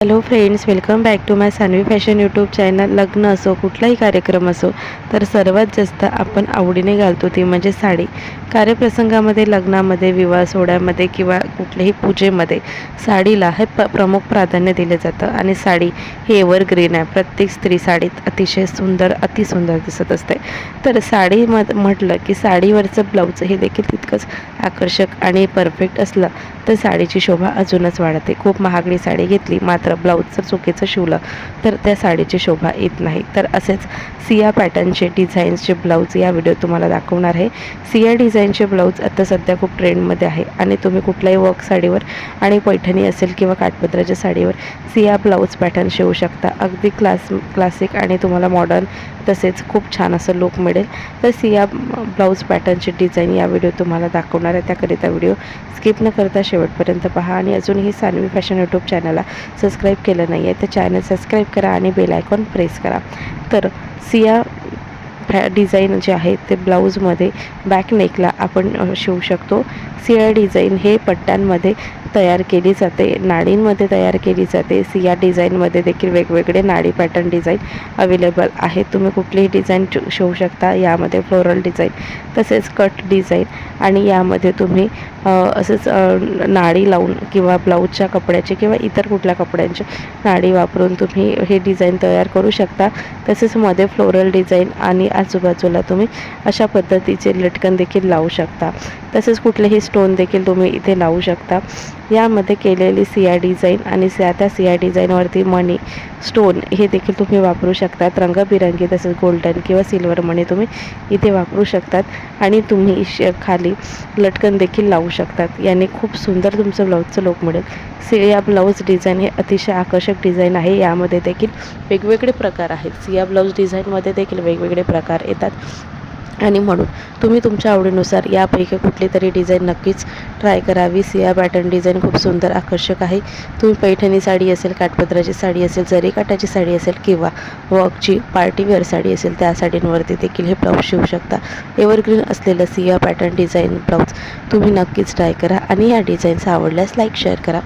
Hello friends, welcome back to my Sanvi fashion YouTube channel. लग्न असो कुठलाही कार्यक्रम असो तर सर्वात जास्त आपण आवडीने घालतो ती म्हणजे साडी. कार्यप्रसंगामध्ये, लग्नामध्ये, विवाह सोहळ्यामध्ये किंवा कुठल्याही पूजेमध्ये साडीला हे प्रमुख प्राधान्य दिले जातं आणि साडी ही एव्हरग्रीन आहे. प्रत्येक स्त्री साडीत अतिशय सुंदर, अतिसुंदर दिसत असते. तर साडी म्हटलं की साडीवरचं ब्लाऊज हे देखील तितकंच आकर्षक आणि परफेक्ट असलं तर साडीची शोभा अजूनच वाढते. खूप महागडी साडी घेतली मात्र ब्लाऊज जर चुकीचं शिवलं तर त्या साडीची शोभा येत नाही. तर असेच सिया पॅटर्नचे डिझाईन्सचे ब्लाऊज या व्हिडिओ तुम्हाला दाखवणार आहे. सिया डिझाईनचे ब्लाऊज आता सध्या खूप ट्रेंडमध्ये आहे आणि तुम्ही कुठल्याही वर्क साडीवर आणि पैठणी असेल किंवा काठपदराच्या साडीवर सिया ब्लाऊज पॅटर्न शिवू शकता. अगदी क्लासिक आणि तुम्हाला मॉडर्न तसेच खूप छान असं लुक मिळेल. तर सिया ब्लाऊज पॅटर्नची डिझाईन या व्हिडिओ तुम्हाला दाखवणार आहे. त्याकरिता व्हिडिओ स्किप न करता शेवटपर्यंत पहा आणि अजूनही सानवी फॅशन यूट्यूब चॅनलला सबस्क्राईब केलं नाही आहे तर चॅनल सबस्क्राईब करा आणि बेल आयकॉन प्रेस करा. तर सिया डिझाईन जे आहे ते ब्लाऊजमध्ये बॅक नेकला आपण शिवू शकतो. सिया डिझाईन हे पट्ट्यांमध्ये तयार केली जाते, नाडींमध्ये तयार केली जाते. सिया डिझाईनमध्ये देखील वेगवेगळे नाडी पॅटर्न डिझाईन अवेलेबल आहेत. तुम्ही कुठलीही डिझाईन शिवू शकता. यामध्ये फ्लोरल डिझाईन तसेच कट डिझाईन आणि यामध्ये तुम्ही असंच नाडी लावून किंवा ब्लाऊजच्या कपड्याची किंवा इतर कुठल्या कपड्यांची नाडी वापरून तुम्ही हे डिझाईन तयार करू शकता. तसेच मध्ये फ्लोरल डिझाईन आणि आजूबाजूला तुम्ही अशा पद्धतीचे लटकन देखील लावू शकता. तसेच कुठलेही स्टोन देखील तुम्ही इथे लावू शकता. यामध्ये केलेली सिया डिझाईन आणि त्या सिया डिझाईनवरती मणी स्टोन हे देखील तुम्ही वापरू शकतात. रंगबिरंगी तसेच गोल्डन किंवा सिल्वर मणी तुम्ही इथे वापरू शकतात आणि तुम्ही खाली लटकन देखील लावू शकतात. याने खूप सुंदर तुमचं ब्लाऊजचं लुक मिळेल. सिया ब्लाऊज डिझाईन हे अतिशय आकर्षक डिझाईन आहे. यामध्ये देखील वेगवेगळे प्रकार आहेत. सिया ब्लाऊज डिझाईनमध्ये देखील वेगवेगळे प्रकार येतात आणि म्हणून तुम्ही तुमच्या आवडीनुसार यापैकी कुठली तरी डिझाईन नक्कीच ट्राय करावी. सिया पॅटर्न डिझाईन खूप सुंदर आकर्षक आहे. तुम्ही पैठणी साडी असेल, काठपदराची साडी असेल, जरी काठाची साडी असेल किंवा वर्कची पार्टीवेअर साडी असेल त्या साडींवरती देखील हे ब्लाऊज शिवू शकता. एव्हरग्रीन असलेलं सिया पॅटर्न डिझाईन ब्लाऊज तुम्ही नक्कीच ट्राय करा आणि या डिझाईन्स आवडल्यास लाईक शेअर करा.